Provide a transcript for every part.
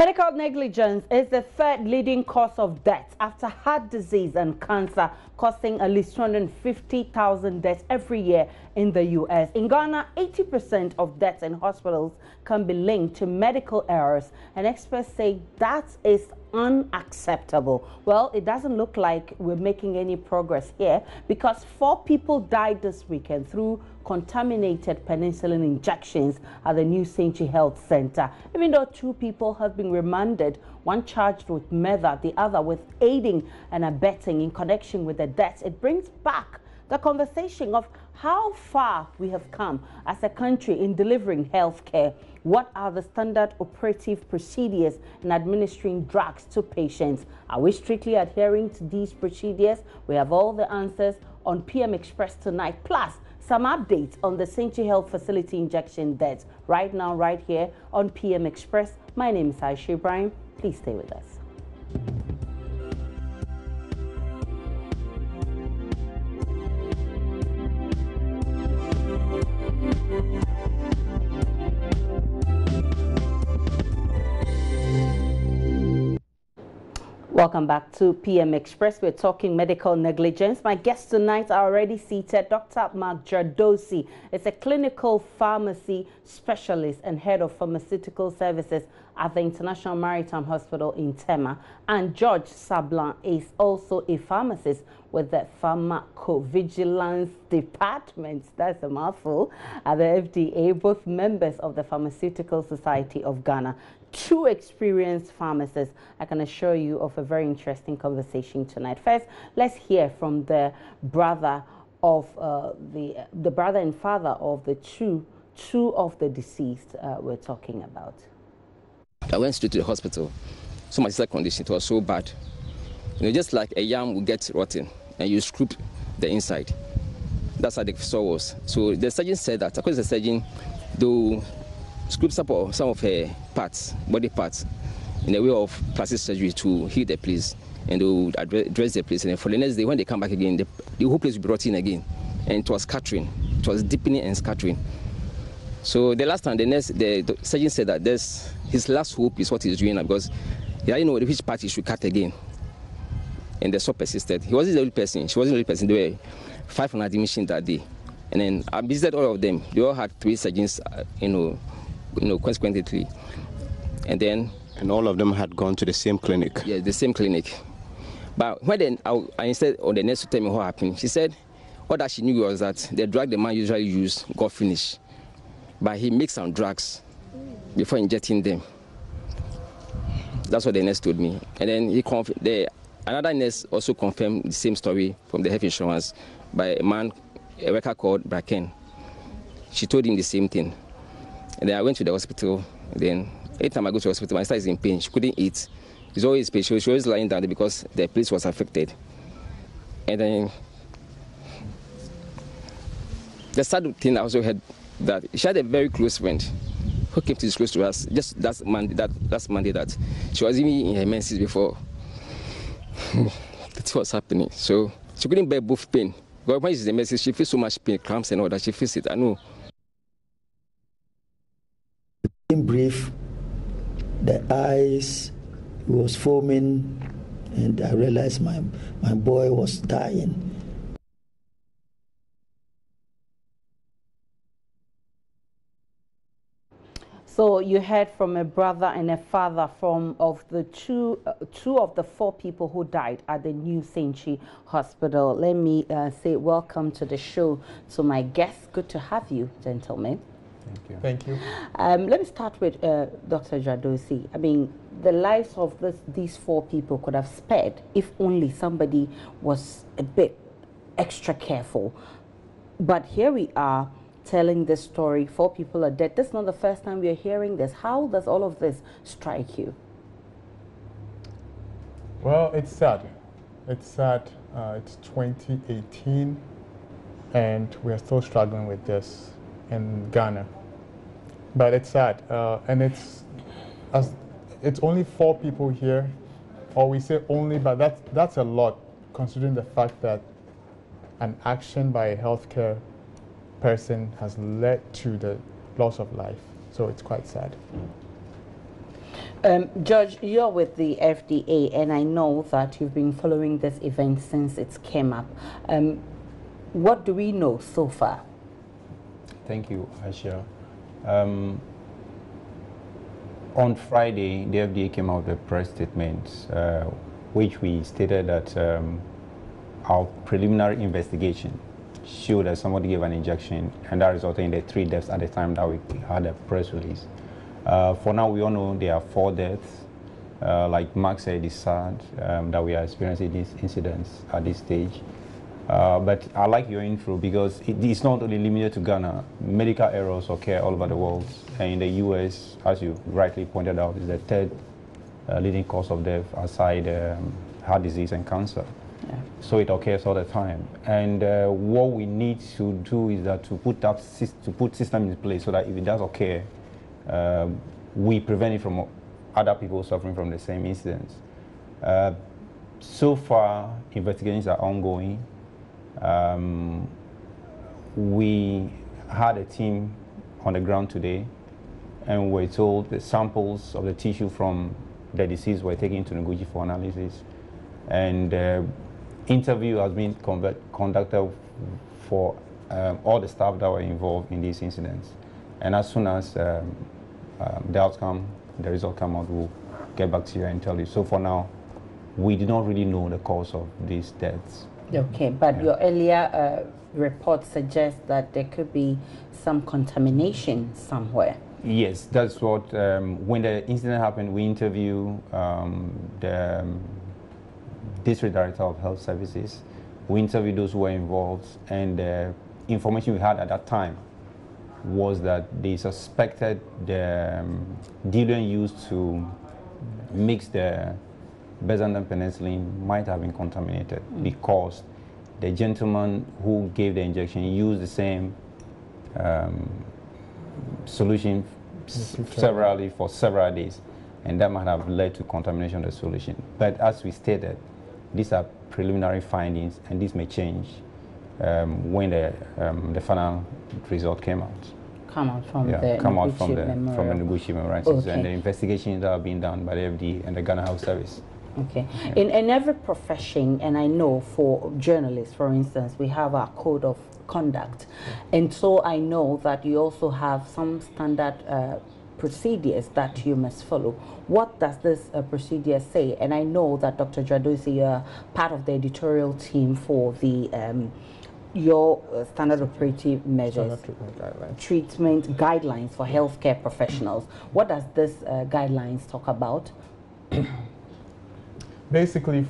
Medical negligence is the third leading cause of death after heart disease and cancer, costing at least 250,000 deaths every year in the U.S. In Ghana, 80% of deaths in hospitals can be linked to medical errors, and experts say that is unacceptable. Well, it doesn't look like we're making any progress here, because 4 people died this weekend through contaminated penicillin injections at the New Century Health Center. Even though 2 people have been remanded, one charged with murder, the other with aiding and abetting in connection with the deaths, it brings back the conversation of how far we have come as a country in delivering health care. What are the standard operative procedures in administering drugs to patients? Are we strictly adhering to these procedures? We have all the answers on PM Express tonight, plus some updates on the Century Health Facility injection deaths right now, right here on PM Express. My name is Aisha Ibrahim. Please stay with us. Welcome back to PM Express. We're talking medical negligence. My guests tonight are already seated. Dr. Mark Jadosi is a clinical pharmacy specialist and head of pharmaceutical services at the International Maritime Hospital in Tema. And George Sablan is also a pharmacist with the Pharmacovigilance Department, that's a mouthful, at the FDA, both members of the Pharmaceutical Society of Ghana. 2 experienced pharmacists. I can assure you of a very interesting conversation tonight. First, let's hear from the brother of the brother and father of the two of the deceased we're talking about. I went straight to the hospital. So my sister's condition, it was so bad. You know, just like a yam will get rotten and you scoop the inside. That's how the sore was. So the surgeon said that, according to the surgeon, they'll scoop some of her parts, body parts, in a way of plastic surgery to heal the place, and they'll address the place. And for the next day, when they come back again, the whole place will be rotten again. And it was scattering. It was deepening and scattering. So the last time, the surgeon said that his last hope is what he's doing, because he didn't know which part he should cut again. And the sore persisted. He wasn't the only person. She wasn't the only person. There were 5 on admission that day. And then I visited all of them. They all had 3 surgeons, consequently. And all of them had gone to the same clinic. Yeah, the same clinic. But when I instead on the nurse to tell me what happened, she said all that she knew was that the drug the man usually used got finished. But he mixed some drugs before injecting them. That's what the nurse told me. And then another nurse also confirmed the same story from the health insurance by a worker called Bracken. She told him the same thing. And then I went to the hospital. Then every time I go to the hospital, my sister is in pain. She couldn't eat. She's always pain. She was always lying down there because the place was affected. And then the sad thing I also heard that she had a very close friend who came to disclose to us just last Monday that she was even in her menses before that's what's happening. So she couldn't bear both pain. But when she's in the menses, she feels so much pain, cramps and all that. She feels it. I know. In brief, the eyes was foaming, and I realized my boy was dying. So you heard from a brother and a father of the two of the 4 people who died at the New Century Hospital. Let me say welcome to the show to my guests. Good to have you, gentlemen. Thank you. Thank you. Let me start with Dr. Jadosi. I mean, the lives of these 4 people could have spared if only somebody was a bit extra careful. But here we are telling this story. 4 people are dead. This is not the first time we are hearing this. How does all of this strike you? Well, it's sad. It's sad. It's 2018, and we are still struggling with this in Ghana. But it's sad, and it's only 4 people here, or we say only, but that's a lot, considering the fact that an action by a healthcare person has led to the loss of life. So it's quite sad. Judge, you're with the FDA, and I know that you've been following this event since it came up. What do we know so far? Thank you, Aisha. On Friday, the FDA came out with a press statement, which we stated that our preliminary investigation showed that somebody gave an injection, and that resulted in the 3 deaths at the time that we had a press release. For now, we all know there are 4 deaths. Like Mark said, it's sad that we are experiencing these incidents at this stage. But I like your intro because it's not only limited to Ghana. Medical errors occur all over the world. And in the US, as you rightly pointed out, is the 3rd leading cause of death aside heart disease and cancer. Yeah. So it occurs all the time. And what we need to do is that to put systems in place so that if it does occur, we prevent it from other people suffering from the same incidents. So far, investigations are ongoing. We had a team on the ground today, and we're told the samples of the tissue from the deceased were taken to Noguchi for analysis. And interview has been conducted for all the staff that were involved in these incidents. And as soon as the result come out, we'll get back to you and tell you. So for now, we do not really know the cause of these deaths. Okay, but your earlier report suggests that there could be some contamination somewhere. Yes, that's what, when the incident happened, we interviewed the District Director of Health Services. We interviewed those who were involved, and the information we had at that time was that they suspected the diluent used to mix the Bezantan penicillin might have been contaminated because the gentleman who gave the injection used the same solution severally for several days, and that might have led to contamination of the solution. But as we stated, these are preliminary findings, and this may change when the final result came out. Come out from the Noguchi memorandum, okay. And the investigations that are being done by the FDA and the Ghana Health Service. Okay. Yeah. In every profession, and I know for journalists, for instance, we have our code of conduct. Yeah. And so I know that you also have some standard procedures that you must follow. What does this procedure say? And I know that Dr. Jadosi, you're part of the editorial team for the your standard operative measures, treatment guidelines for healthcare professionals. What does this guidelines talk about? Basically,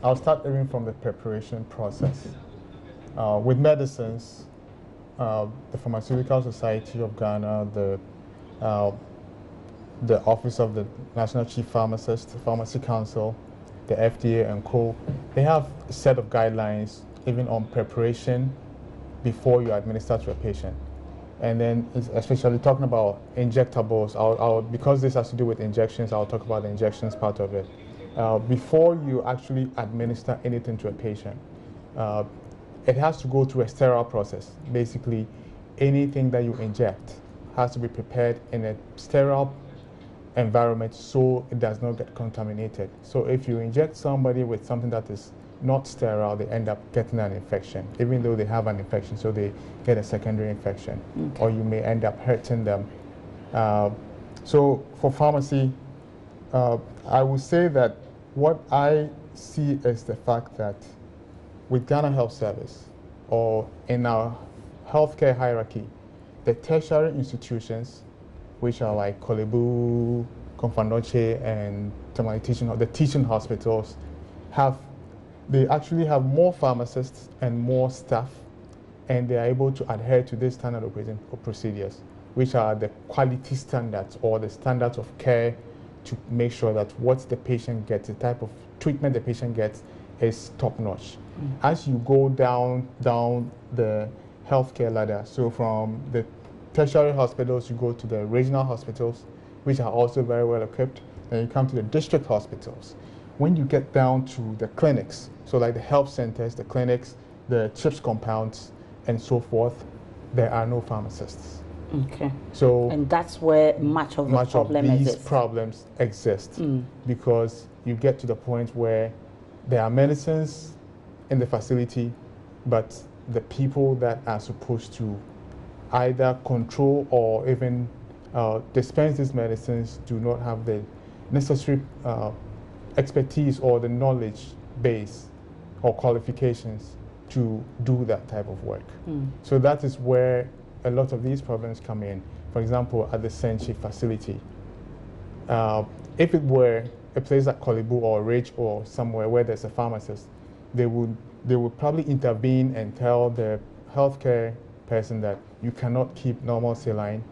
I'll start even from the preparation process. With medicines, the Pharmaceutical Society of Ghana, the Office of the National Chief Pharmacist, the Pharmacy Council, the FDA and co, they have a set of guidelines even on preparation before you administer to a patient. And then especially talking about injectables, because this has to do with injections, I'll talk about the injections part of it. Before you actually administer anything to a patient, it has to go through a sterile process. Basically, anything that you inject has to be prepared in a sterile environment so it does not get contaminated. So if you inject somebody with something that is not sterile, they end up getting an infection, even though they have an infection, so they get a secondary infection, or you may end up hurting them. So for pharmacy, I would say that what I see is the fact that with Ghana Health Service, or in our healthcare hierarchy, the tertiary institutions, which are like Kolebu, Konfanoche, and the teaching hospitals, they actually have more pharmacists and more staff, and they are able to adhere to this standard operating procedures, which are the quality standards or the standards of care to make sure that what the patient gets, the type of treatment the patient gets, is top-notch. As you go down the healthcare ladder, so from the tertiary hospitals, you go to the regional hospitals, which are also very well equipped, and you come to the district hospitals. When you get down to the clinics, so like the health centers, the clinics, the CHIPS compounds, and so forth, there are no pharmacists. Okay. So and that's where much of the problem these exists. problems exist because you get to the point where there are medicines in the facility, but the people that are supposed to either control or even dispense these medicines do not have the necessary expertise or the knowledge base or qualifications to do that type of work. So that is where a lot of these problems come in. For example, at the Senchi facility, if it were a place like Kolibu or Ridge or somewhere where there's a pharmacist, they would probably intervene and tell the healthcare person that you cannot keep normal saline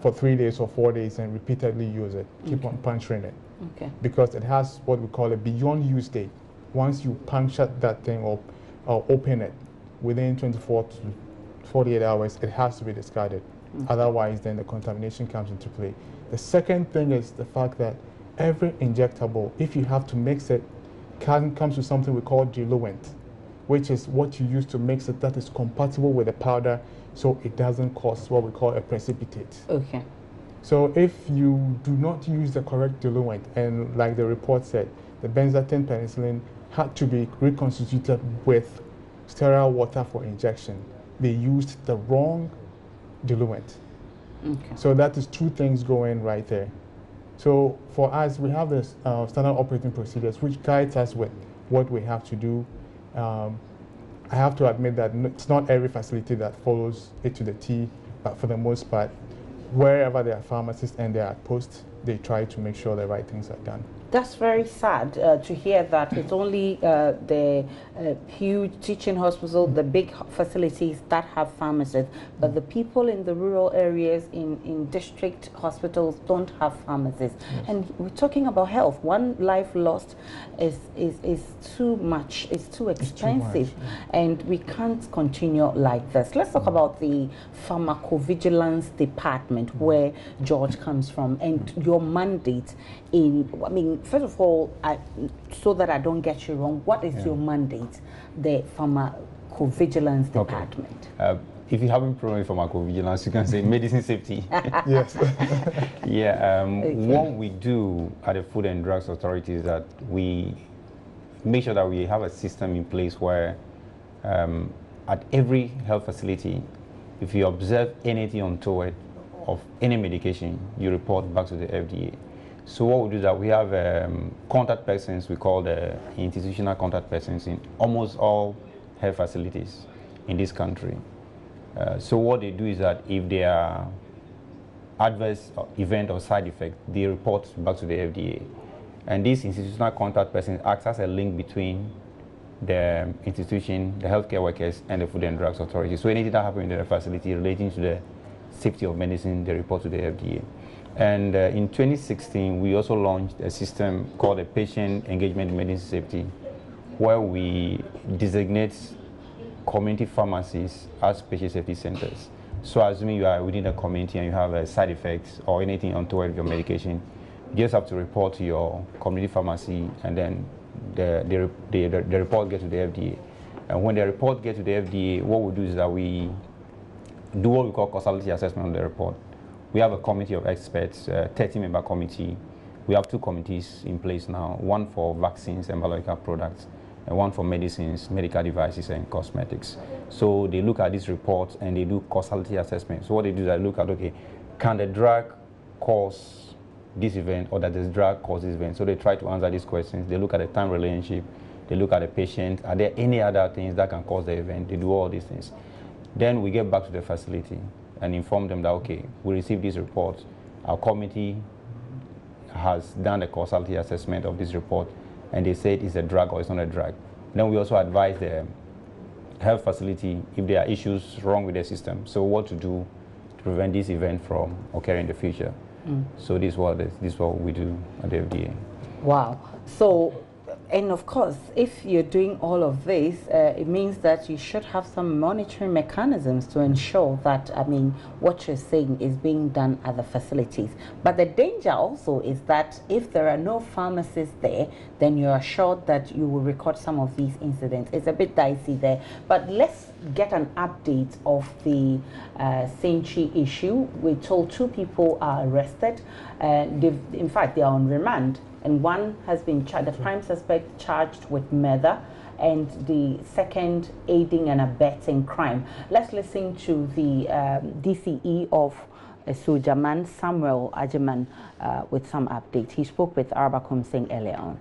for 3 days or 4 days and repeatedly use it. Keep on puncturing it. Okay. Because it has what we call a beyond use date. Once you puncture that thing or open it within 24 to 48 hours, it has to be discarded. Otherwise, then the contamination comes into play. The second thing is the fact that every injectable, if you have to mix it, comes with something we call diluent, which is what you use to mix it that is compatible with the powder so it doesn't cause what we call a precipitate. Okay. So if you do not use the correct diluent, and like the report said, the benzathine penicillin had to be reconstituted with sterile water for injection. They used the wrong diluent. Okay. So that is two things going right there. So for us, we have this standard operating procedures which guides us with what we have to do. I have to admit that it's not every facility that follows it to the T, but for the most part, wherever there are pharmacists and they are at post, they try to make sure the right things are done. That's very sad to hear that it's only the huge teaching hospitals, the big facilities that have pharmacists, but the people in the rural areas in district hospitals don't have pharmacists. Yes. And we're talking about health. One life lost is too much, it's too expensive, and we can't continue like this. Let's talk about the pharmacovigilance department where George comes from and your mandate in, I mean, first of all, so that I don't get you wrong, what is your mandate, the pharmacovigilance department? If you haven't problem with pharmacovigilance, you can say medicine safety. Yes. Yeah. What we do at the Food and Drugs Authority is that we make sure that we have a system in place where at every health facility, if you observe anything untoward of any medication, you report back to the FDA. So what we do is that we have contact persons, we call the institutional contact persons in almost all health facilities in this country. So what they do is that if there are adverse event or side effect, they report back to the FDA. And this institutional contact person acts as a link between the institution, the healthcare workers, and the Food and Drugs Authority. So anything that happens in the facility relating to the safety of medicine, they report to the FDA. And in 2016, we also launched a system called the Patient Engagement in Medicine Safety, where we designate community pharmacies as patient safety centers. So assuming you are within a community and you have side effects or anything untoward with your medication, you just have to report to your community pharmacy, and then the report gets to the FDA. And when the report gets to the FDA, what we do is that we do what we call causality assessment on the report. We have a committee of experts, 30-member committee. We have two committees in place now, one for vaccines and biological products, and one for medicines, medical devices, and cosmetics. So they look at these reports and they do causality assessment. So what they do is they look at, okay, can the drug cause this event, or does this drug cause this event? So they try to answer these questions. They look at the time relationship. They look at the patient. Are there any other things that can cause the event? They do all these things. Then we get back to the facility and inform them that, okay, we received this report. Our committee has done the causality assessment of this report, and they said it's a drug or it's not a drug. Then we also advise the health facility if there are issues wrong with the system. So what to do to prevent this event from occurring in the future. So this is what we do at the FDA. Wow. So And of course, if you're doing all of this, it means that you should have some monitoring mechanisms to ensure that, I mean, what you're saying is being done at the facilities. But the danger also is that if there are no pharmacists there, then you're assured that you will record some of these incidents. It's a bit dicey there. But let's get an update of the Senchi issue. We're told 2 people are arrested. In fact, they are on remand. And one has been the prime suspect charged with murder, and the second aiding and abetting crime. Let's listen to the DCE of Sojaman, Samuel Ajiman, with some updates. He spoke with Arabakum Singh earlier on.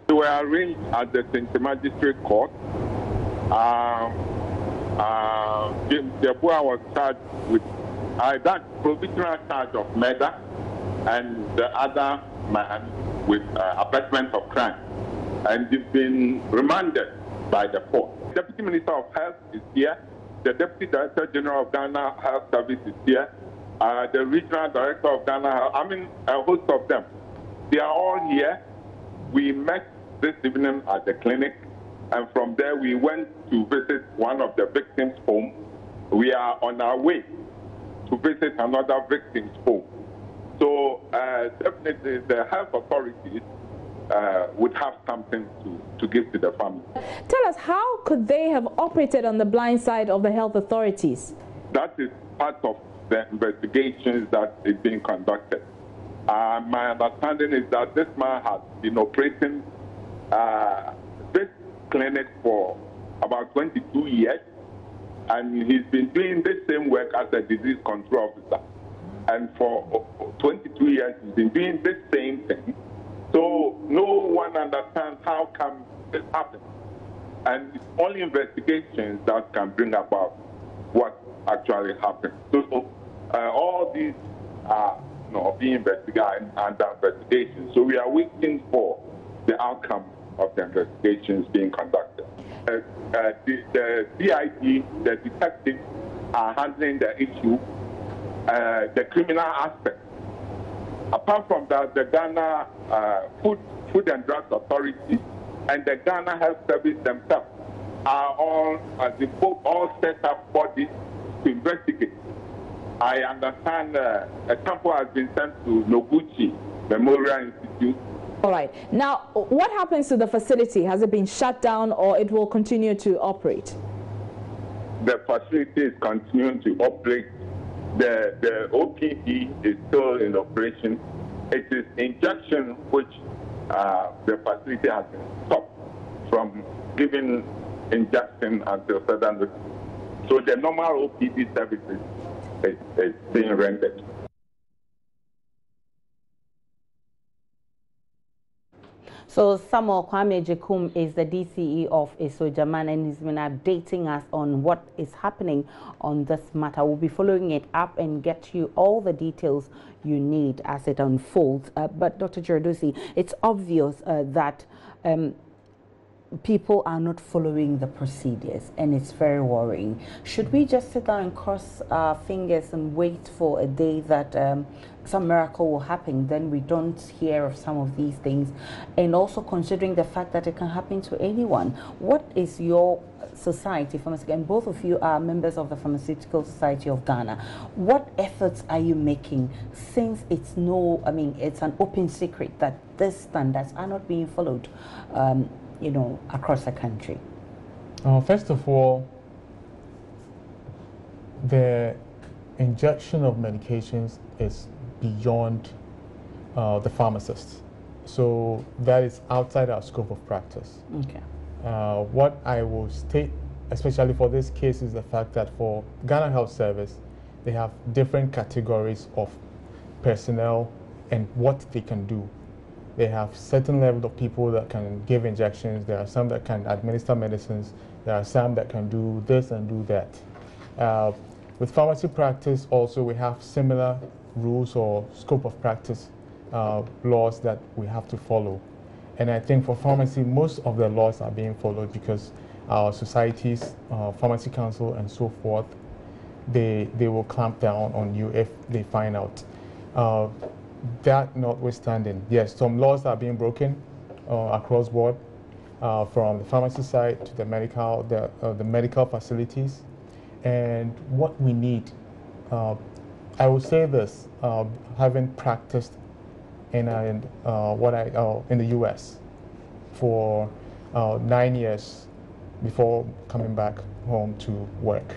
We were arraigned at the St. Magistrate Court. The boy was charged with that provisional charge of murder, and the other man with abetment of crime, and they've been remanded by the court. The Deputy Minister of Health is here. The Deputy Director General of Ghana Health Service is here. The Regional Director of Ghana Health, I mean, a host of them. They are all here. We met this evening at the clinic, and from there we went to visit one of the victims' home. We are on our way to visit another victim's home. So definitely the health authorities would have something to give to the family. Tell us, how could they have operated on the blind side of the health authorities? That is part of the investigations that is being conducted. My understanding is that this man has been operating this clinic for about 22 years, and he's been doing the same work as a disease control officer. And for 22 years, he's been doing the same thing. So no one understands how come this happened. And it's only investigations that can bring about what actually happened. So all these are being investigated under investigation. So we are waiting for the outcome of the investigations being conducted. The CID, the detectives are handling the issue. The criminal aspect. Apart from that, the Ghana Food and Drugs Authority and the Ghana Health Service themselves are all set up bodies to investigate. I understand a sample has been sent to Noguchi Memorial Institute. All right. Now, what happens to the facility? Has it been shut down, or it will continue to operate? The facility is continuing to operate. The OPD is still in operation. It is injection which the facility has been stopped from giving injection until further notice. So the normal OPD services is being rendered. So Samuel Kwame Jekum is the DCE of Sojaman, and he's been updating us on what is happening on this matter. We'll be following it up and get you all the details you need as it unfolds. But Dr. Jaradusi, it's obvious that people are not following the procedures, and it's very worrying. Should we just sit down and cross our fingers and wait for a day that some miracle will happen, then we don't hear of some of these things? And also considering the fact that it can happen to anyone, what is your society, and both of you are members of the Pharmaceutical Society of Ghana, what efforts are you making, since it's it's an open secret that these standards are not being followed across the country? First of all, the injection of medications is beyond the pharmacists. So that is outside our scope of practice. Okay. What I will state, especially for this case, is the fact that for Ghana Health Service, they have different categories of personnel and what they can do. They have certain level of people that can give injections. There are some that can administer medicines. There are some that can do this and do that. With pharmacy practice also, we have similar rules or scope of practice laws that we have to follow. And I think for pharmacy, most of the laws are being followed because our societies, Pharmacy Council and so forth, they will clamp down on you if they find out. That notwithstanding, yes, some laws are being broken. across board, from the pharmacy side to the medical facilities. And what we need, I would say this, having practiced in in the U.S. for 9 years before coming back home to work.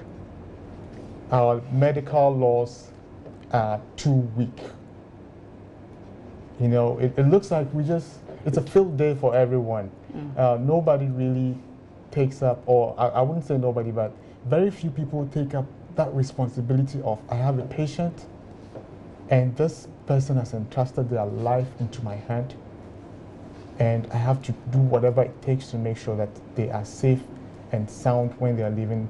Our medical laws are too weak. You know, it looks like it's a field day for everyone. Nobody really takes up, or I wouldn't say nobody, but very few people take up that responsibility of, I have a patient and this person has entrusted their life into my hand, and I have to do whatever it takes to make sure that they are safe and sound when they are leaving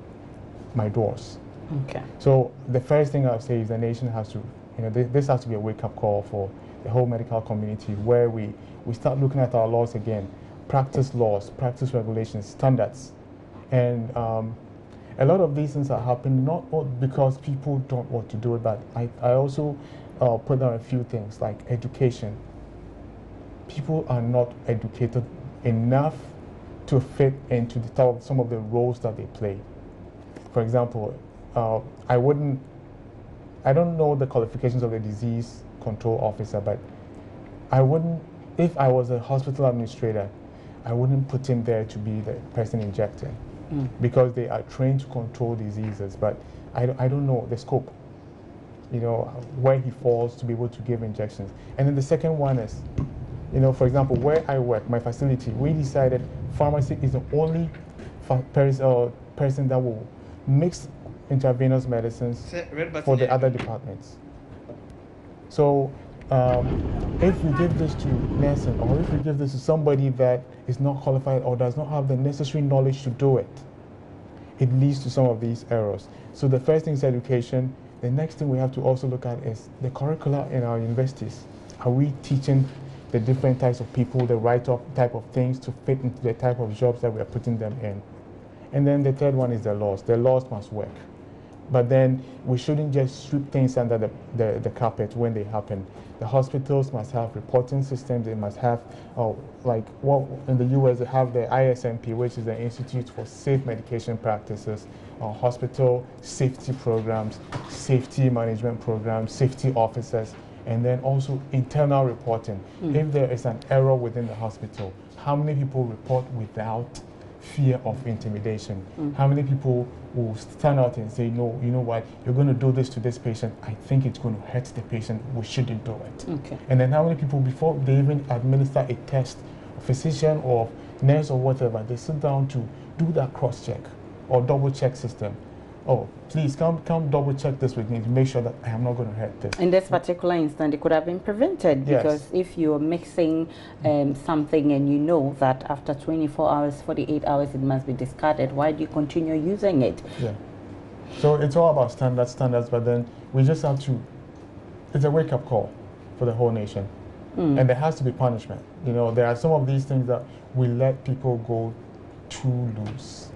my doors. Okay. So the first thing I'll say is the nation has to, this has to be a wake-up call for the whole medical community, where we start looking at our laws again, practice laws, practice regulations, standards. And a lot of these things are happening not because people don't want to do it, but I also put down a few things like education. People are not educated enough to fit into some of the roles that they play. For example, I don't know the qualifications of the disease control officer, but if I was a hospital administrator, I wouldn't put him there to be the person injecting, because they are trained to control diseases, but I don't know the scope, where he falls to be able to give injections. And then the second one is, for example, where I work, my facility, we decided pharmacy is the only person that will mix intravenous medicines for the other departments. So if we give this to nursing, or if we give this to somebody that is not qualified or does not have the necessary knowledge to do it, it leads to some of these errors. So the first thing is education. The next thing we have to also look at is the curricula in our universities. Are we teaching the different types of people the right type of things to fit into the type of jobs that we are putting them in? And then the third one is the laws. The laws must work. But then we shouldn't just sweep things under the carpet when they happen. The hospitals must have reporting systems. They must have, like what in the US, they have the ISMP, which is the Institute for Safe Medication Practices, hospital safety programs, safety management programs, safety officers, and then also internal reporting. If there is an error within the hospital, how many people report without fear of intimidation? How many people will stand out and say, no, you know what, you're going to do this to this patient, I think it's going to hurt the patient, we shouldn't do it. Okay. And then how many people, before they even administer a test, a physician or nurse or whatever, they sit down to do that cross-check or double-check system. Oh, please come double check this with me to make sure that I am not going to hurt this. In this particular instance, it could have been prevented, because if you're mixing something and you know that after 24 hours, 48 hours, it must be discarded, why do you continue using it? Yeah. So it's all about standards, but then we just have to, it's a wake-up call for the whole nation. And there has to be punishment. There are some of these things that we let people go too loose.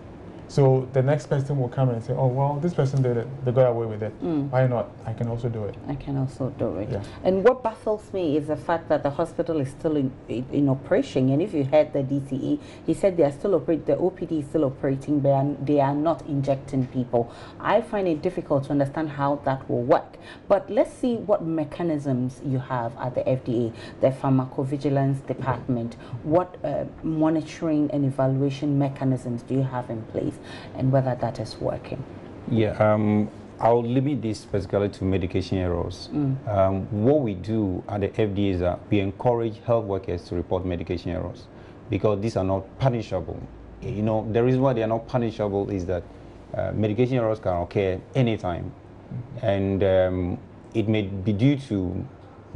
So the next person will come and say, oh, well, this person did it. They got away with it. Why not? I can also do it. I can also do it. Yeah. And what baffles me is the fact that the hospital is still in operation. And if you heard the DCE, he said they are still operating, the OPD is still operating, but they are not injecting people. I find it difficult to understand how that will work. But let's see what mechanisms you have at the FDA, the Pharmacovigilance Department. What monitoring and evaluation mechanisms do you have in place, and whether that is working? Yeah, I'll limit this specifically to medication errors. What we do at the FDA is that we encourage health workers to report medication errors, because these are not punishable. The reason why they are not punishable is that medication errors can occur anytime, and it may be due to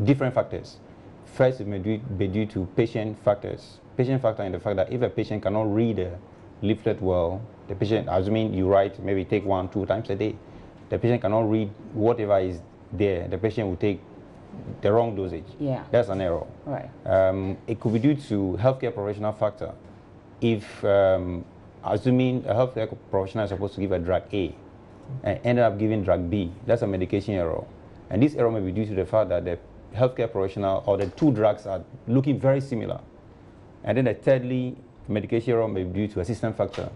different factors. First, it may be due to patient factors. Patient factor in the fact that if a patient cannot read a leaflet well, the patient, assuming you write, maybe take 1-2 times a day, the patient cannot read whatever is there, the patient will take the wrong dosage. Yeah. That's an error. Right. It could be due to healthcare professional factor. If, assuming a healthcare professional is supposed to give a drug A and ended up giving drug B, that's a medication error. And this error may be due to the fact that the healthcare professional or the two drugs are looking very similar. And then thirdly, medication error may be due to a system factor.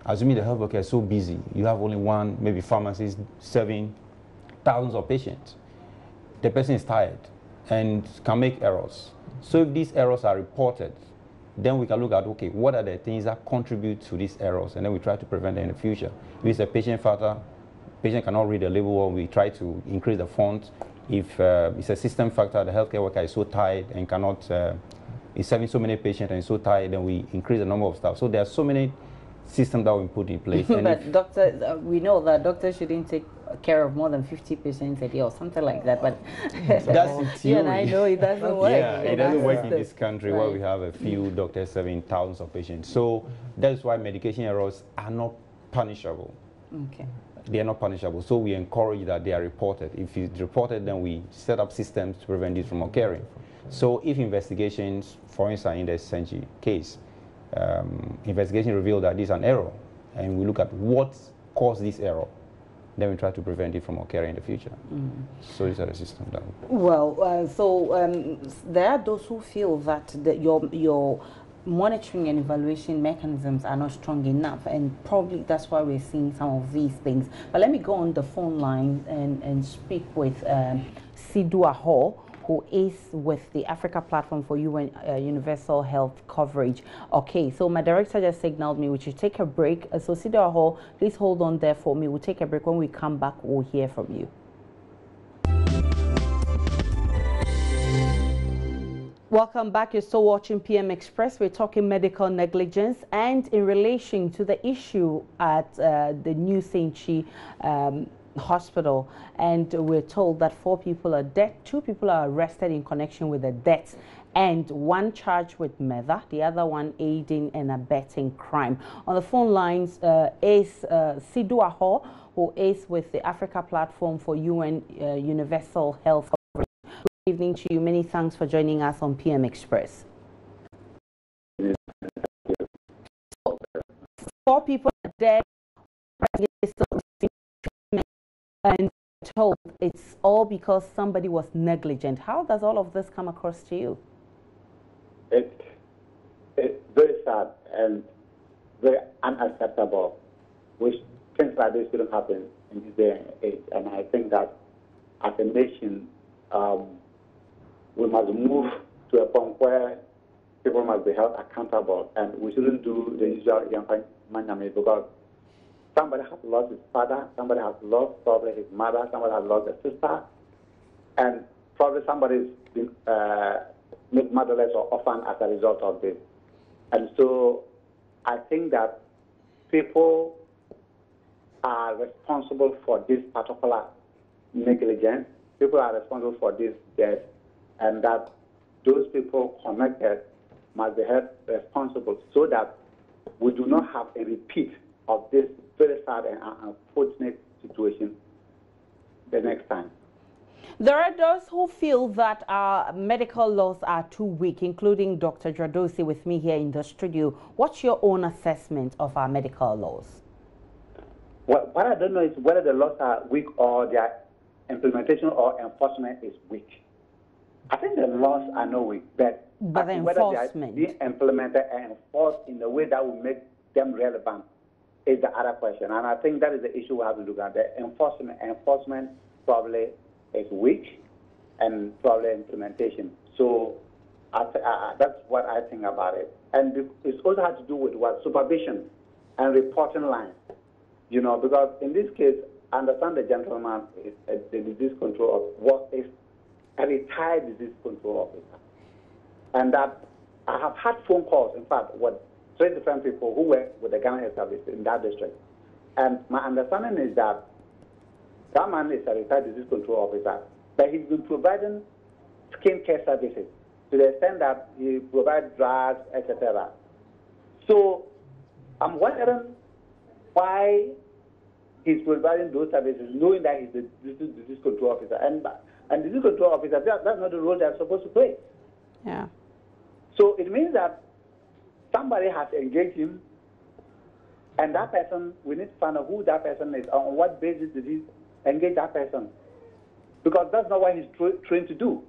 Assuming the health worker is so busy, you have only one, maybe pharmacist serving thousands of patients. The person is tired and can make errors. So if these errors are reported, then we can look at, okay, what are the things that contribute to these errors, and then we try to prevent them in the future. If it's a patient factor, patient cannot read the label well, we try to increase the font. If it's a system factor, the healthcare worker is so tired and cannot, is serving so many patients and is so tired, then we increase the number of staff. So there are so many systems that we put in place. But doctors, we know that doctors shouldn't take care of more than 50% a day or something like that. But that's in theory. Yeah, and I know it doesn't work. Yeah, it doesn't work in this country where we have a few doctors serving thousands of patients. So that's why medication errors are not punishable. Okay. They are not punishable. So we encourage that they are reported. If it's reported, then we set up systems to prevent this from occurring. So if investigations, for instance, in the Senchi case, investigation revealed that this is an error, and we look at what caused this error, then we try to prevent it from occurring in the future. So these are the systems that. Well, there are those who feel that your monitoring and evaluation mechanisms are not strong enough, and probably that's why we're seeing some of these things. But let me go on the phone line and speak with Sidua Ho, who is with the Africa Platform for UN Universal Health Coverage. Okay, so my director just signaled me we should take a break. So Sidua Ho, please hold on there for me. We'll take a break. When we come back, we'll hear from you. Welcome back. You're still watching PM Express. We're talking medical negligence, and in relation to the issue at the New Senchi hospital, and we're told that 4 people are dead, 2 people are arrested in connection with the deaths, and 1 charged with murder, the other one aiding and abetting crime. On the phone lines is Sidua Ho, who is with the Africa Platform for UN Universal Health Coverage. Good evening to you. Many thanks for joining us on PM Express. 4 people are dead, and told it's all because somebody was negligent. How does all of this come across to you? It's very sad and very unacceptable. Things like this shouldn't happen in this day and age. And I think that as a nation, we must move to a point where people must be held accountable, and we shouldn't do the usual Yampanyanami, because somebody has lost his father, somebody has lost probably his mother, somebody has lost a sister, and probably somebody's been made motherless or orphan as a result of this. And so I think that people are responsible for this particular negligence. People are responsible for this death, and that those people connected must be held responsible so that we do not have a repeat of this very sad and unfortunate situation the next time. There are those who feel that our medical laws are too weak, including Dr. Dradosi with me here in the studio. What's your own assessment of our medical laws? What I don't know is whether the laws are weak or their implementation or enforcement is weak. I think the laws are not weak, but the enforcement, whether they are being implemented and enforced in a way that will make them relevant is the other question. And I think that is the issue we have to look at. The enforcement probably is weak, and probably implementation. So that's what I think about it. And it also has to do with what supervision and reporting lines. You know, because in this case, I understand the gentleman is the disease control of what is a retired disease control officer, and that I have had phone calls, in fact, with 3 different people who work with the Ghana Health Service in that district. And my understanding is that that man is a retired disease control officer, but he's been providing skin care services to the extent that he provides drugs, etc. So I'm wondering why he's providing those services, knowing that he's the disease control officer. And disease control officer, that's not the role they're supposed to play. Yeah. So it means that somebody has engaged him, and that person, we need to find out who that person is, on what basis did he engage that person, because that's not what he's trained to do.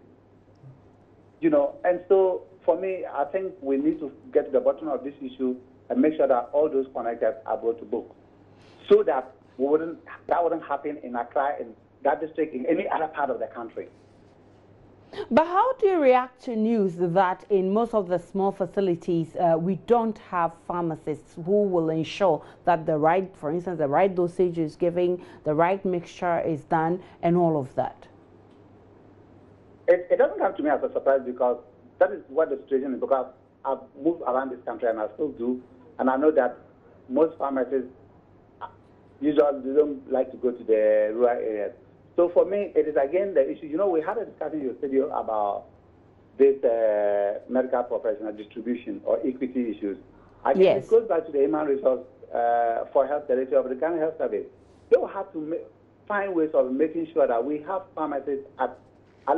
You know, and so for me, I think we need to get to the bottom of this issue and make sure that all those connectors are brought to book, so that that wouldn't happen in Accra, in that district, in any other part of the country. But how do you react to news that in most of the small facilities, we don't have pharmacists who will ensure that for instance, the right dosage is given, the right mixture is done, and all of that? It doesn't come to me as a surprise, because that is what the situation is, because I've moved around this country and I still do, and I know that most pharmacists usually don't like to go to the rural areas. So for me, it is again the issue. You know, we had a discussion in your studio about this medical professional distribution or equity issues. Again, yes. It goes back to the human resource for health director of the Ghana Health Service. They will have to find ways of making sure that we have pharmacists at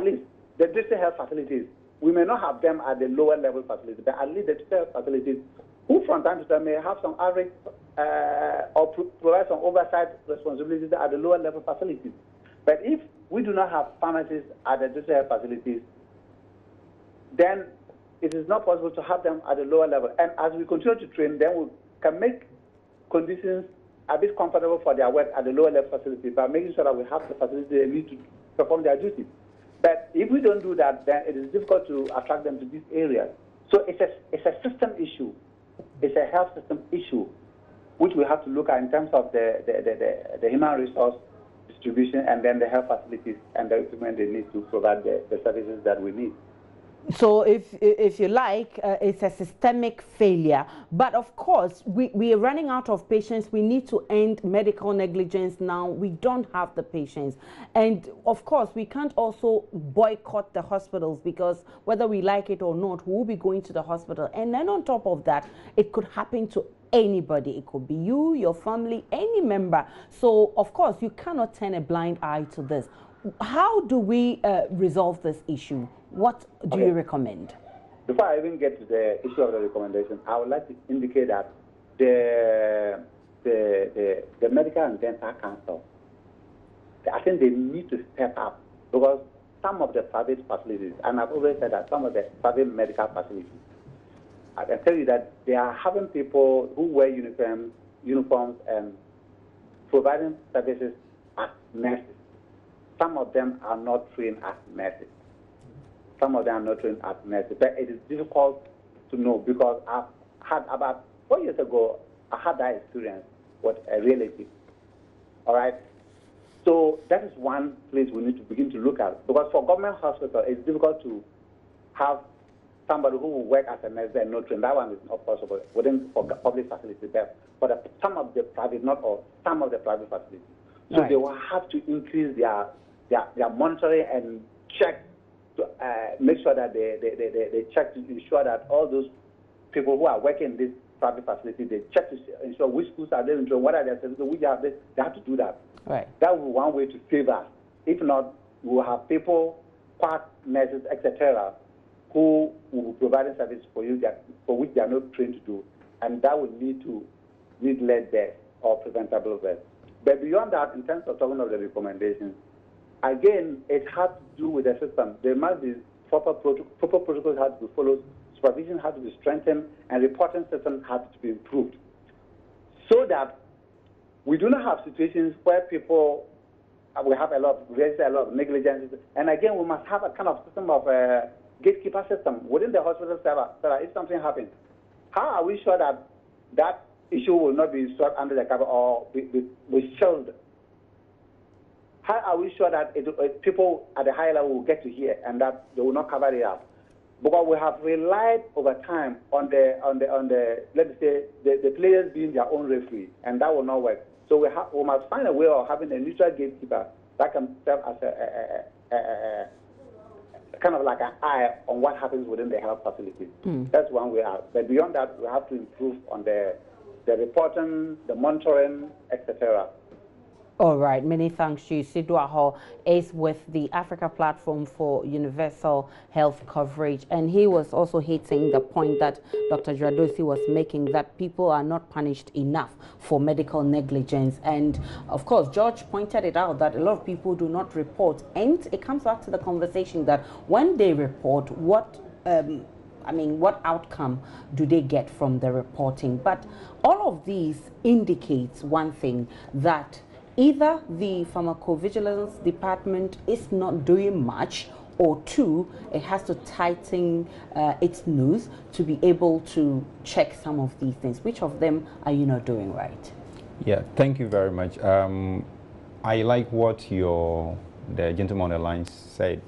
least the district health facilities. We may not have them at the lower level facilities, but at least the district health facilities, who from time to time may have some average or provide some oversight responsibilities at the lower level facilities. But if we do not have pharmacists at the district health facilities, then it is not possible to have them at the lower level. And as we continue to train, then we can make conditions a bit comfortable for their work at the lower level facilities by making sure that we have the facilities they need to perform their duties. But if we don't do that, then it is difficult to attract them to these areas. So it's a system issue. It's a health system issue, which we have to look at in terms of the human resource distribution, and then the health facilities and the equipment they need to provide the services that we need. So if you like, it's a systemic failure. But of course, we are running out of patients. We need to end medical negligence now. We don't have the patients. And of course, we can't also boycott the hospitals, because whether we like it or not, we'll be going to the hospital. And then on top of that, it could happen to anybody. It could be you, your family, any member. So of course, you cannot turn a blind eye to this. How do we resolve this issue? What do you recommend? Before I even get to the issue of the recommendation, I would like to indicate that the Medical and Dental Council, I think they need to step up, because some of the private facilities, and I've always said that some of the private medical facilities, I can tell you that they are having people who wear uniforms and providing services as nurses. Some of them are not trained as nurses. Some of them are not trained as nurses. But it is difficult to know, because I've had about 4 years ago, I had that experience with a relative. All right? So that is one place we need to begin to look at. Because for government hospital, it's difficult to have somebody who will work as a nurse and not trained. That one is not possible within public facilities. But for some of the private, not all, some of the private facilities. So right. They will have to increase their monitoring and check to make sure that they check to ensure that all those people who are working in this private facility, they check to ensure which schools are there, what are their services, which have this. They have to do that. Right. That will be one way to save us. If not, we will have people, quack nurses, etc., who will be providing services for you for which they are not trained to do, and that will lead to need-led death or preventable death. But beyond that, in terms of talking of the recommendations, again, it has to do with the system. There must be proper protocols have to be followed, supervision has to be strengthened, and reporting system has to be improved, so that we do not have situations where people we have a lot of negligence. And again, we must have a kind of system of gatekeeper system within the hospital server, so that if something happens, how are we sure that that issue will not be swept under the cover or be shelved? How are we sure that people at the higher level will get to hear and that they will not cover it up? Because we have relied over time on the let me say the players being their own referee, and that will not work. So we must find a way of having a neutral gatekeeper that can serve as a kind of like an eye on what happens within the health facilities. That's one way out. But beyond that, we have to improve on the reporting, the monitoring, etc. All right, many thanks to you. Sidwaho is with the Africa Platform for Universal Health Coverage, and he was also hitting the point that Dr. Dradosi was making, that people are not punished enough for medical negligence. And of course, George pointed it out that a lot of people do not report, and it comes back to the conversation that when they report, what I mean, what outcome do they get from the reporting? But all of these indicates one thing, that either the pharmacovigilance department is not doing much, or two, it has to tighten its nose to be able to check some of these things. Which of them are you not doing right? Yeah, thank you very much. I like what the gentleman on the line said,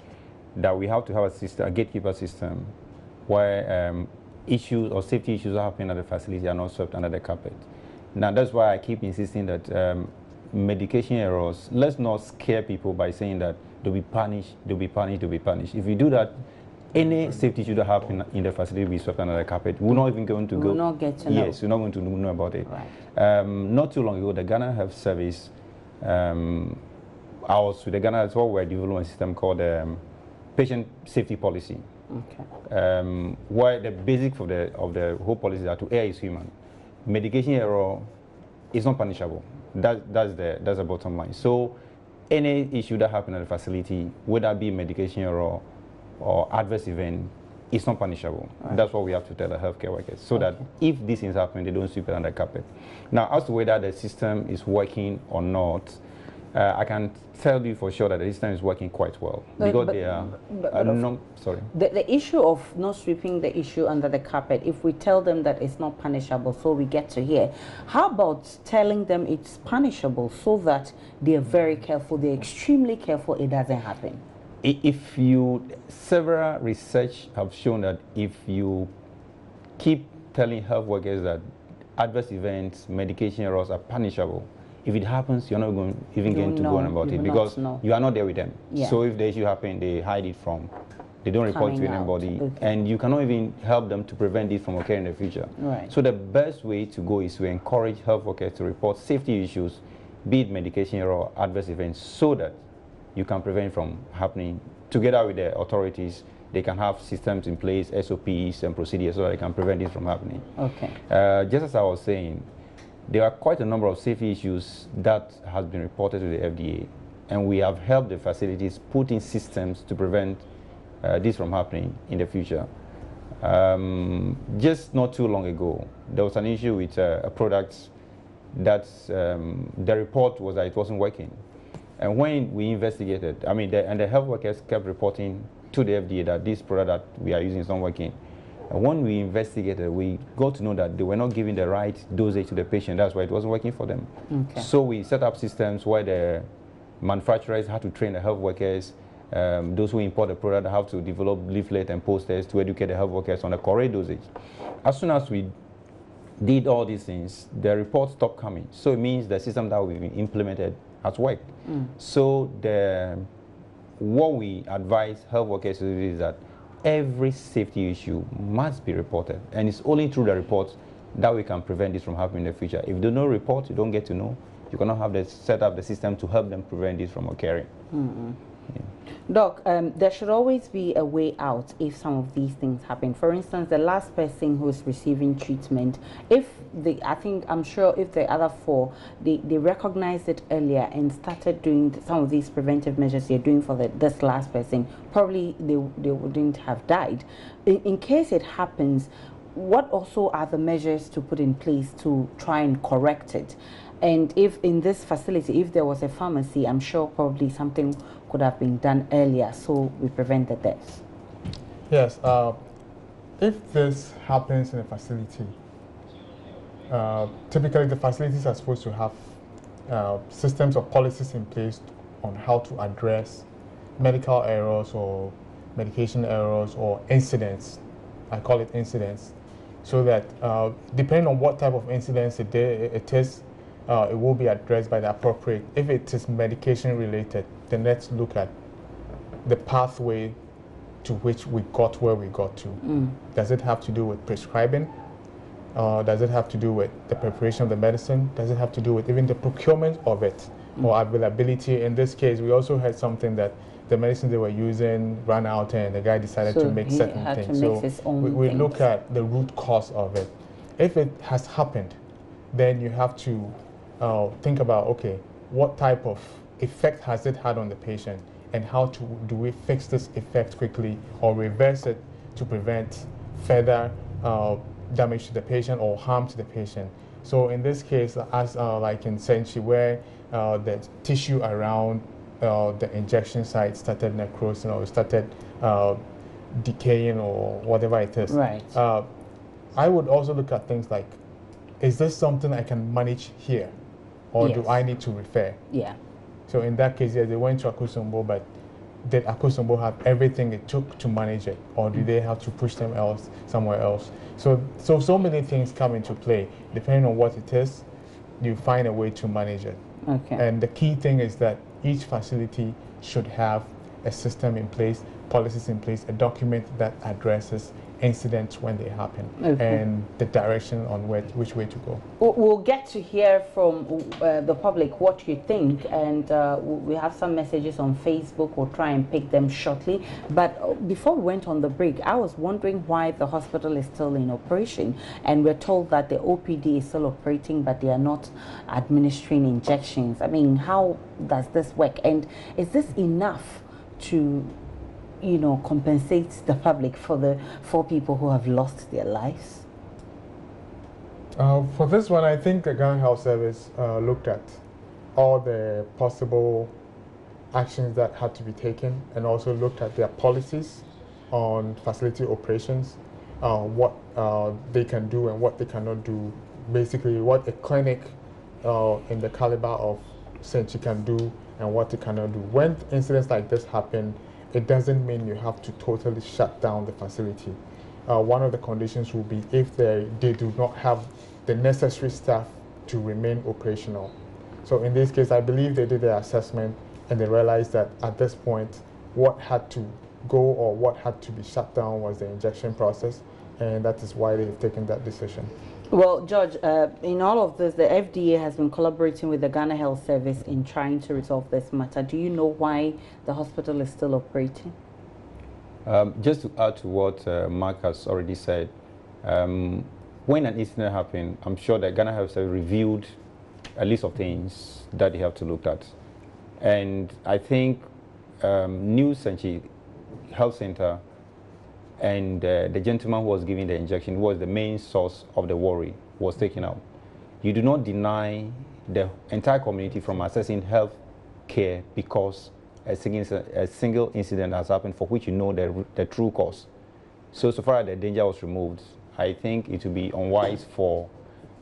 that we have to have a system, a gatekeeper system, where issues or safety issues that happen at the facility are not swept under the carpet. Now, that's why I keep insisting that medication errors, let's not scare people by saying that they'll be punished, they'll be punished, they'll be punished. If we do that, any safety issue that happen in the facility will be swept under the carpet. We're not even going to go. We're not get to know. Yes, we're not going to know about it. Right. Not too long ago, the Ghana Health Service, I was with the Ghana Health, we're developing a system called patient safety policy. Okay. Where the basic of the whole policy is that to err is human. Medication error is not punishable. That's the bottom line. So any issue that happens at the facility, whether it be medication error or adverse event, it's not punishable. Right. That's what we have to tell the healthcare workers, so that if these things happen, they don't sweep it under the carpet. Now, as to whether the system is working or not, I can tell you for sure that the system is working quite well, because they are sorry. The issue of not sweeping the issue under the carpet, if we tell them that it's not punishable, so we get to hear. How about telling them it's punishable, so that they're very careful, they're extremely careful it doesn't happen? Several research have shown that if you keep telling health workers that adverse events, medication errors are punishable, if it happens, you're not going to go on about it, because you are not there with them. Yeah. So if the issue happens, they hide it from, they don't report to anybody, and you cannot even help them to prevent it from occurring in the future. Right. So the best way to go is to encourage health workers to report safety issues, be it medication error or adverse events, so that you can prevent from happening. Together with the authorities, they can have systems in place, SOPs and procedures, so that they can prevent it from happening. Okay. Just as I was saying, there are quite a number of safety issues that has been reported to the FDA, and we have helped the facilities put in systems to prevent this from happening in the future. Just not too long ago, there was an issue with a product that the report was that it wasn't working. And when we investigated, the health workers kept reporting to the FDA that this product that we are using is not working. And when we investigated, we got to know that they were not giving the right dosage to the patient. That's why it wasn't working for them. Okay. So we set up systems where the manufacturers had to train the health workers. Those who import the product have to develop leaflets and posters to educate the health workers on the correct dosage. As soon as we did all these things, the reports stopped coming. So it means the system that we've implemented has worked. So what we advise health workers to do is that every safety issue must be reported, and it's only through the reports that we can prevent this from happening in the future. If you don't report, you don't get to know, you cannot have set up the system to help them prevent this from occurring. Yeah. Doc, there should always be a way out if some of these things happen. For instance, the last person who is receiving treatment, I'm sure if the other four, they recognized it earlier and started doing some of these preventive measures they're doing for this last person, probably they wouldn't have died. In case it happens, what also are the measures to put in place to try and correct it? And if in this facility, if there was a pharmacy, I'm sure probably something could have been done earlier, so we prevent the deaths. Yes, if this happens in a facility, typically the facilities are supposed to have systems or policies in place on how to address medical errors or medication errors or incidents. I call it incidents, so that depending on what type of incidents it is, it will be addressed by the appropriate. If it is medication related, then let's look at the pathway to which we got where we got to. Does it have to do with prescribing? Does it have to do with the preparation of the medicine? Does it have to do with even the procurement of it or availability? In this case, we also had something that the medicine they were using ran out and the guy decided to make certain things. So we look at the root cause of it. If it has happened, then you have to think about, okay, what type of effect has it had on the patient, and how do we fix this effect quickly or reverse it to prevent further damage to the patient or harm to the patient. So in this case, as like in Senchi, where the tissue around the injection site started necrosing or started decaying or whatever it is. Right. I would also look at things like, is this something I can manage here, or do I need to refer? Yeah. So in that case, yes, they went to Akosombo, but did Akosombo have everything it took to manage it, or do they have to push them somewhere else? So many things come into play. Depending on what it is, you find a way to manage it. Okay. And the key thing is that each facility should have a system in place, policies in place, a document that addresses incidents when they happen, and the direction on which way to go. We'll get to hear from the public what you think, and we have some messages on Facebook. We'll try and pick them shortly. But before we went on the break, I was wondering why the hospital is still in operation, and we're told that the OPD is still operating, but they are not administering injections. I mean, how does this work, and is this enough to compensate the public for the 4 people who have lost their lives? For this one, I think the Ghana Health Service looked at all the possible actions that had to be taken, and also looked at their policies on facility operations, what they can do and what they cannot do, basically what a clinic in the caliber of Senchi can do and what it cannot do. When incidents like this happen, it doesn't mean you have to totally shut down the facility. One of the conditions will be if they do not have the necessary staff to remain operational. So in this case, I believe they did their assessment and they realized that at this point, what had to go or what had to be shut down was the injection process, and that is why they've taken that decision. Well, George, in all of this, the FDA has been collaborating with the Ghana Health Service in trying to resolve this matter. Do you know why the hospital is still operating? Just to add to what Mark has already said, when an incident happened, I'm sure that Ghana Health Service reviewed a list of things that they have to look at. And I think New Senchi Health Center and the gentleman who was giving the injection was the main source of the worry, was taken out. You do not deny the entire community from accessing health care because a single incident has happened for which you know the true cause. So far as the danger was removed, I think it would be unwise for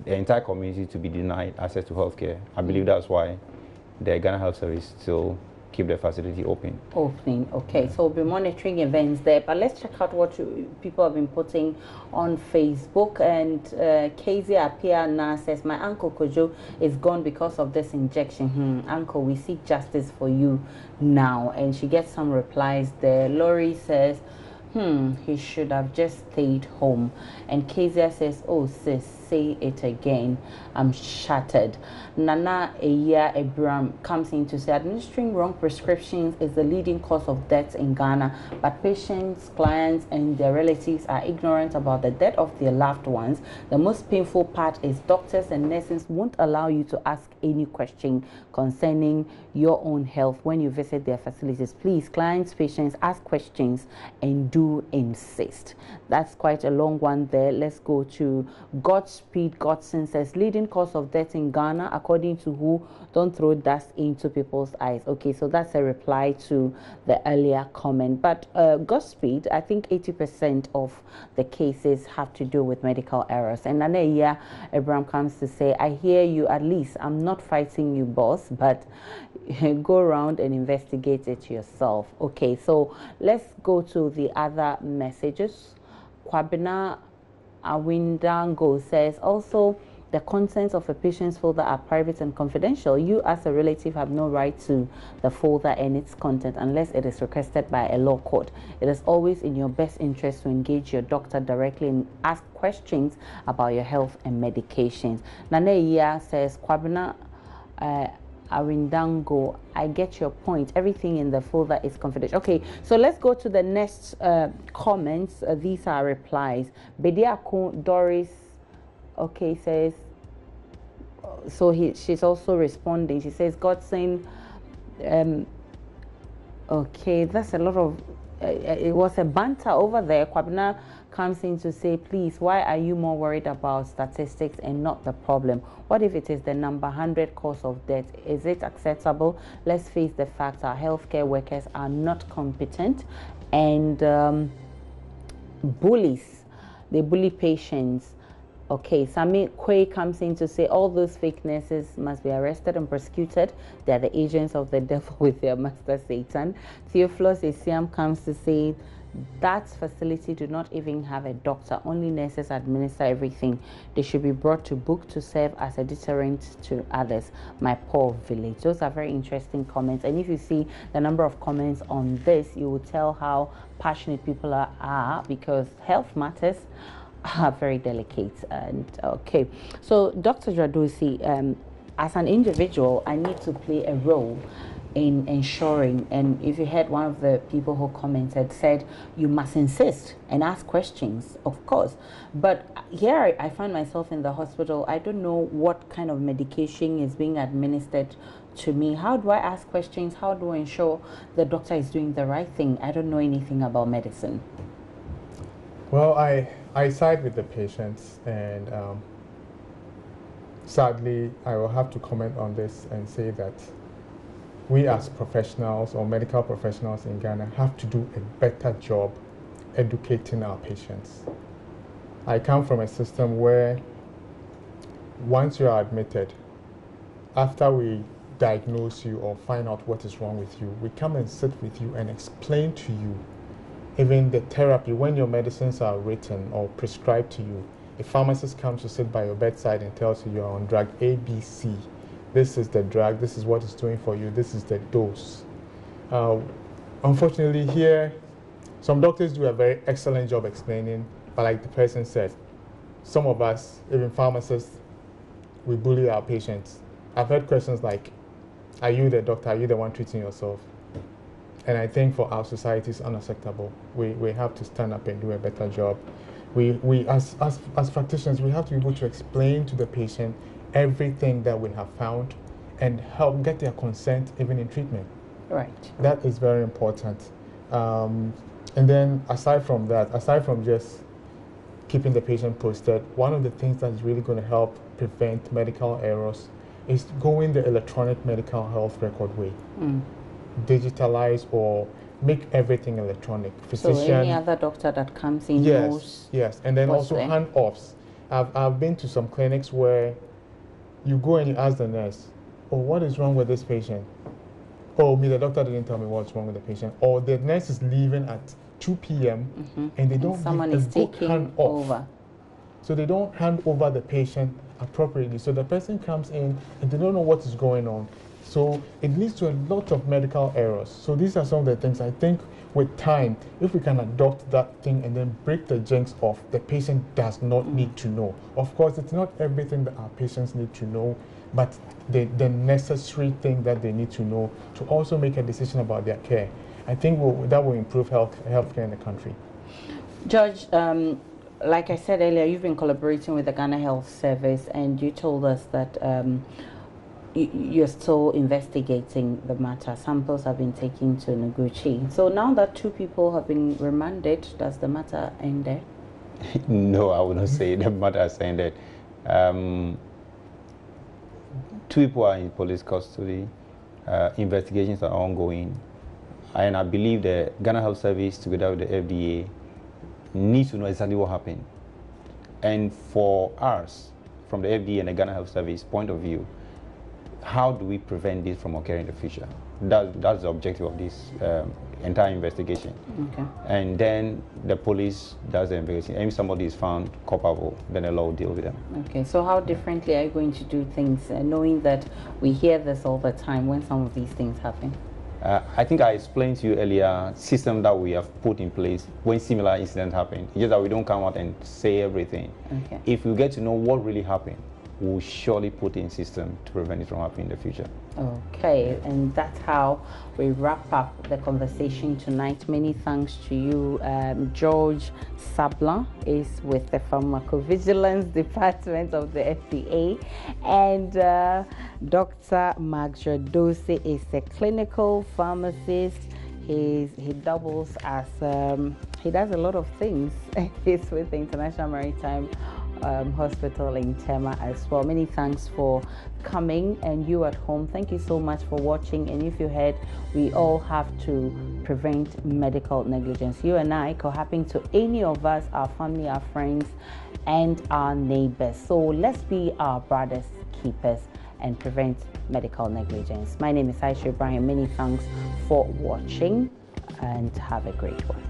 the entire community to be denied access to health care. I believe that's why the Ghana Health Service still keep the facility open. Okay. So we'll be monitoring events there, but let's check out what people have been putting on Facebook. And Casey Apia now says, my uncle Kojo is gone because of this injection. Uncle, we seek justice for you now. And she gets some replies there. Laurie says, he should have just stayed home. And Kezia says, oh sis, say it again, I'm shattered. Nana Eya Abraham comes in to say, administering wrong prescriptions is the leading cause of deaths in Ghana, but patients, clients and their relatives are ignorant about the death of their loved ones. The most painful part is doctors and nurses won't allow you to ask any question concerning your own health when you visit their facilities. Please, clients, patients, ask questions and do insist. That's quite a long one there. Let's go to Godspeed Godson says, leading cause of death in Ghana, according to who? Don't throw dust into people's eyes. Okay, so that's a reply to the earlier comment. But Godspeed, I think 80% of the cases have to do with medical errors. And Naneya Abraham comes to say, I hear you, at least I'm not fighting you, boss, but go around and investigate it yourself. Okay, so let's go to the other messages. Kwabena Awindango says, also, the contents of a patient's folder are private and confidential. You as a relative have no right to the folder and its content unless it is requested by a law court. It is always in your best interest to engage your doctor directly and ask questions about your health and medications. Naneya says, Kwabena Awindango, I get your point. Everything in the folder is confidential. Okay, so let's go to the next comments. These are replies. Bediako Doris, okay, says, so she's also responding. She says, Godson, okay, that's a lot of it was a banter over there. Kwabena comes in to say, please, why are you more worried about statistics and not the problem? What if it is the number 100 cause of death? Is it acceptable? Let's face the fact, our healthcare workers are not competent, and bullies, they bully patients. Okay, Sami Kwe comes in to say all those fake nurses must be arrested and prosecuted. They are the agents of the devil with their master Satan. Theophilus Esiam comes to say that facility do not even have a doctor. Only nurses administer everything. They should be brought to book to serve as a deterrent to others. My poor village. Those are very interesting comments. And if you see the number of comments on this, you will tell how passionate people are because health matters are very delicate. And okay, so Dr. Jadosi, as an individual, I need to play a role in ensuring, and if you heard one of the people who commented said you must insist and ask questions, of course, but here I find myself in the hospital. I don't know what kind of medication is being administered to me. How do I ask questions? How do I ensure the doctor is doing the right thing? I don't know anything about medicine. Well, I side with the patients, and sadly I will have to comment on this and say that we as professionals or medical professionals in Ghana have to do a better job educating our patients. I come from a system where once you are admitted, after we diagnose you or find out what is wrong with you, we come and sit with you and explain to you even the therapy. When your medicines are written or prescribed to you, a pharmacist comes to sit by your bedside and tells you you're on drug A, B, C. This is the drug, this is what it's doing for you, this is the dose. Unfortunately here, some doctors do a very excellent job explaining, but like the person said, some of us, even pharmacists, we bully our patients. I've heard questions like, are you the doctor, are you the one treating yourself? And I think for our society it's unacceptable. We have to stand up and do a better job. We as practitioners, we have to be able to explain to the patient everything that we have found and help get their consent even in treatment. Right. That is very important. And then aside from that, aside from just keeping the patient posted, one of the things that's really going to help prevent medical errors is going the electronic medical health record way. Digitalize or make everything electronic. Physician, so any other doctor that comes in knows. Yes, and then also hand-offs. I've been to some clinics where you go and you ask the nurse, oh, what is wrong with this patient? Oh, the doctor didn't tell me what's wrong with the patient. Or the nurse is leaving at 2 p.m. And they don't someone give is a good taking hand-off. over. So they don't hand over the patient appropriately. So the person comes in and they don't know what is going on. So it leads to a lot of medical errors. So these are some of the things I think with time, if we can adopt that thing and then break the jinx off, the patient does not need to know. Of course, it's not everything that our patients need to know, but the necessary thing that they need to know to also make a decision about their care. I think that will improve healthcare in the country. George, like I said earlier, you've been collaborating with the Ghana Health Service, and you told us that you're still investigating the matter. Samples have been taken to Noguchi. So now that 2 people have been remanded, does the matter end there? No, I would not say the matter has ended. 2 people are in police custody. Investigations are ongoing. And I believe the Ghana Health Service, together with the FDA, needs to know exactly what happened. And for us, from the FDA and the Ghana Health Service point of view, how do we prevent this from occurring in the future? That's the objective of this entire investigation. Okay. And then the police does the investigation. And if somebody is found culpable, then the law will deal with them. Okay, so how differently are you going to do things, knowing that we hear this all the time when some of these things happen? I think I explained to you earlier system that we have put in place when similar incidents happen. It's just that we don't come out and say everything. Okay. If we get to know what really happened, we'll surely put in system to prevent it from happening in the future. Okay, and that's how we wrap up the conversation tonight. Many thanks to you. George Sablin is with the Pharmacovigilance Department of the FDA, and Dr. Mark Jadosi is a clinical pharmacist. He doubles as he does a lot of things. He's with the International Maritime Hospital in Tema as well. Many thanks for coming, and you at home, thank you so much for watching. And if you heard, we all have to prevent medical negligence. You and I could happen to any of us, our family, our friends, and our neighbors. So let's be our brothers keepers and prevent medical negligence. My name is Aisha Ibrahim. Many thanks for watching and have a great one.